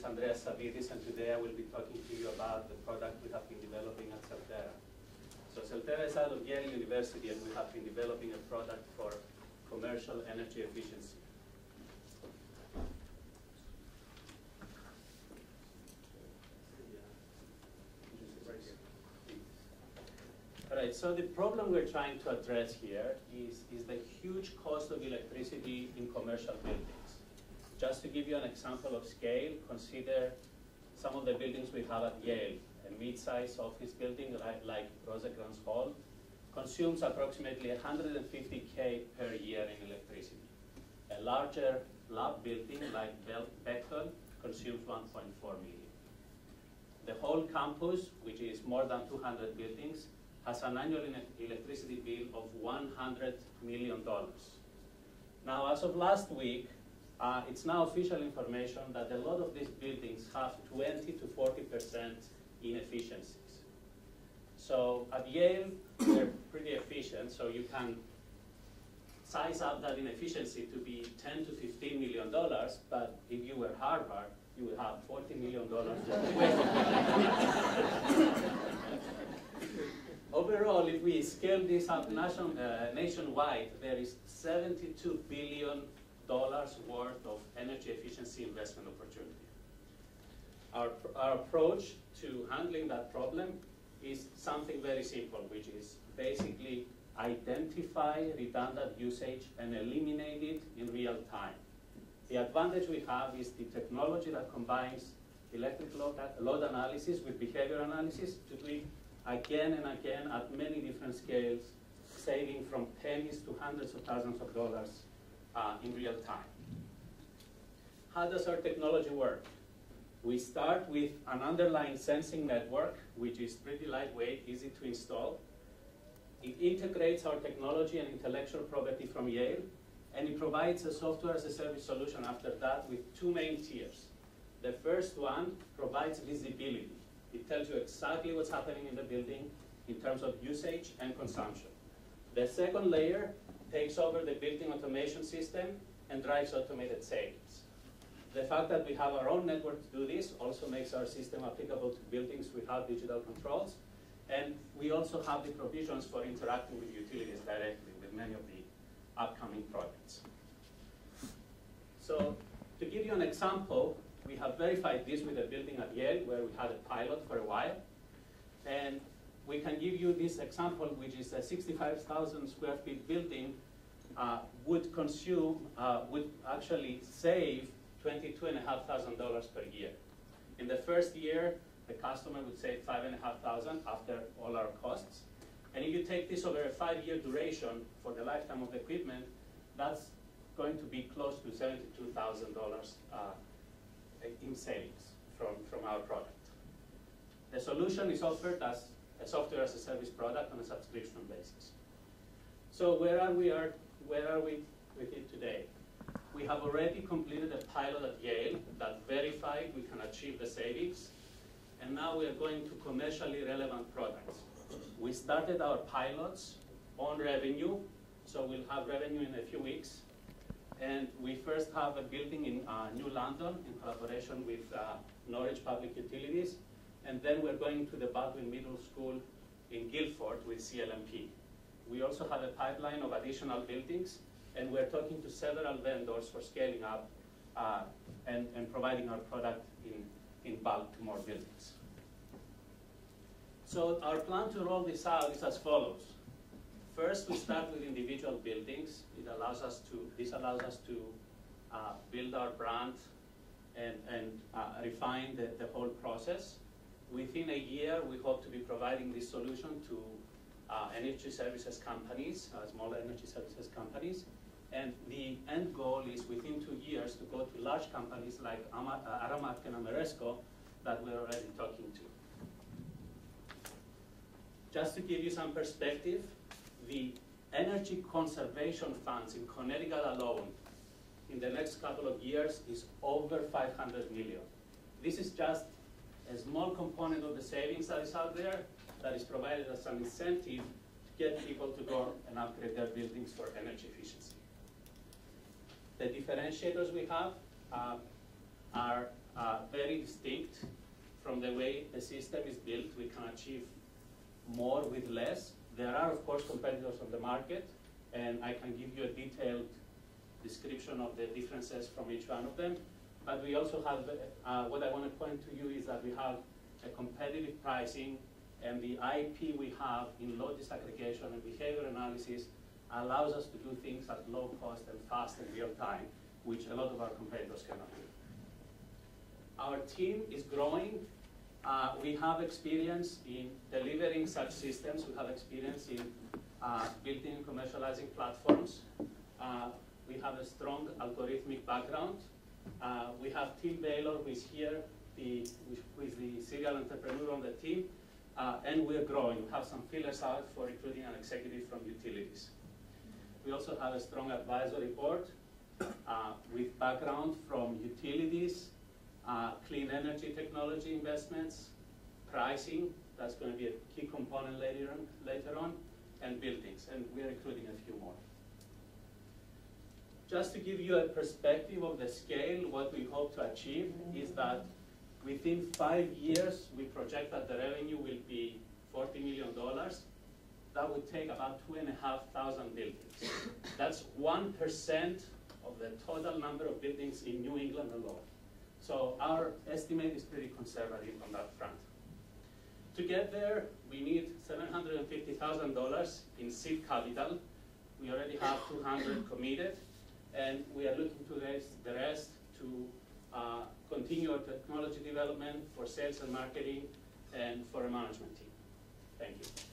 is Andreas Savvidis, and today I will be talking to you about the product we have been developing at Seldera. So Seldera is out of Yale University, and we have been developing a product for commercial energy efficiency. All right, so the problem we're trying to address here is the huge cost of electricity in commercial buildings. Just to give you an example of scale, consider some of the buildings we have at Yale. A mid-sized office building like Rosecrans Hall consumes approximately $150K per year in electricity. A larger lab building like Bechtel consumes $1.4 million. The whole campus, which is more than 200 buildings, has an annual electricity bill of $100 million. Now, as of last week, it's now official information that a lot of these buildings have 20 to 40% inefficiencies. So at Yale, we're pretty efficient, so you can size up that inefficiency to be $10 to $15 million, but if you were Harvard, you would have $40 million. Overall, if we scale this up nationwide, there is $72 billion worth of energy efficiency investment opportunity. Our approach to handling that problem is something very simple, which is basically identify redundant usage and eliminate it in real time. The advantage we have is the technology that combines electric load analysis with behavior analysis to do it again and again at many different scales, saving from pennies to hundreds of thousands of dollars in real time. How does our technology work? We start with an underlying sensing network, which is pretty lightweight, easy to install. It integrates our technology and intellectual property from Yale, and it provides a software as a service solution after that with two main tiers. The first one provides visibility. It tells you exactly what's happening in the building in terms of usage and consumption. The second layer takes over the building automation system and drives automated savings. The fact that we have our own network to do this also makes our system applicable to buildings without digital controls. And we also have the provisions for interacting with utilities directly with many of the upcoming projects. So to give you an example, we have verified this with a building at Yale where we had a pilot for a while. And we can give you this example, which is a 65,000 square feet building would actually save $22,500 per year. In the first year, the customer would save $5,500 after all our costs. And if you take this over a 5-year duration for the lifetime of the equipment, that's going to be close to $72,000 in savings from our product. The solution is offered as a software as a service product on a subscription basis. So where are we with it today? We have already completed a pilot at Yale that verified we can achieve the savings, and now we are going to commercially relevant products. We started our pilots on revenue, so we'll have revenue in a few weeks. And we first have a building in New London in collaboration with Norwich Public Utilities, and then we're going to the Baldwin Middle School in Guilford with CLMP. We also have a pipeline of additional buildings, and we're talking to several vendors for scaling up and providing our product in bulk to more buildings. So our plan to roll this out is as follows. First, we start with individual buildings. This allows us to build our brand and refine the whole process. Within a year, we hope to be providing this solution to energy services companies, small energy services companies. And the end goal is within 2 years to go to large companies like Aramark and Ameresco that we're already talking to. Just to give you some perspective, the energy conservation funds in Connecticut alone in the next couple of years is over $500 million. This is just a small component of the savings that is out there that is provided as an incentive to get people to go and upgrade their buildings for energy efficiency. The differentiators we have are very distinct from the way the system is built. We can achieve more with less. There are, of course, competitors on the market, and I can give you a detailed description of the differences from each one of them. But we also have, what I want to point to you is that we have a competitive pricing, and the IP we have in load disaggregation and behavior analysis allows us to do things at low cost and fast and real time, which a lot of our competitors cannot do. Our team is growing. We have experience in delivering such systems. We have experience in building and commercializing platforms. We have a strong algorithmic background. We have Tim Baylor, who is here, who is the serial entrepreneur on the team, and we're growing. We have some fillers out for recruiting an executive from utilities. We also have a strong advisory board with background from utilities, clean energy technology investments, pricing, that's going to be a key component later on, and buildings, and we're recruiting a few more. Just to give you a perspective of the scale, what we hope to achieve is that within 5 years, we project that the revenue will be $40 million. That would take about 2,500 buildings. That's 1% of the total number of buildings in New England alone. So our estimate is pretty conservative on that front. To get there, we need $750,000 in seed capital. We already have 200 committed, and we are looking to raise the rest to continue our technology development, for sales and marketing, and for a management team. Thank you.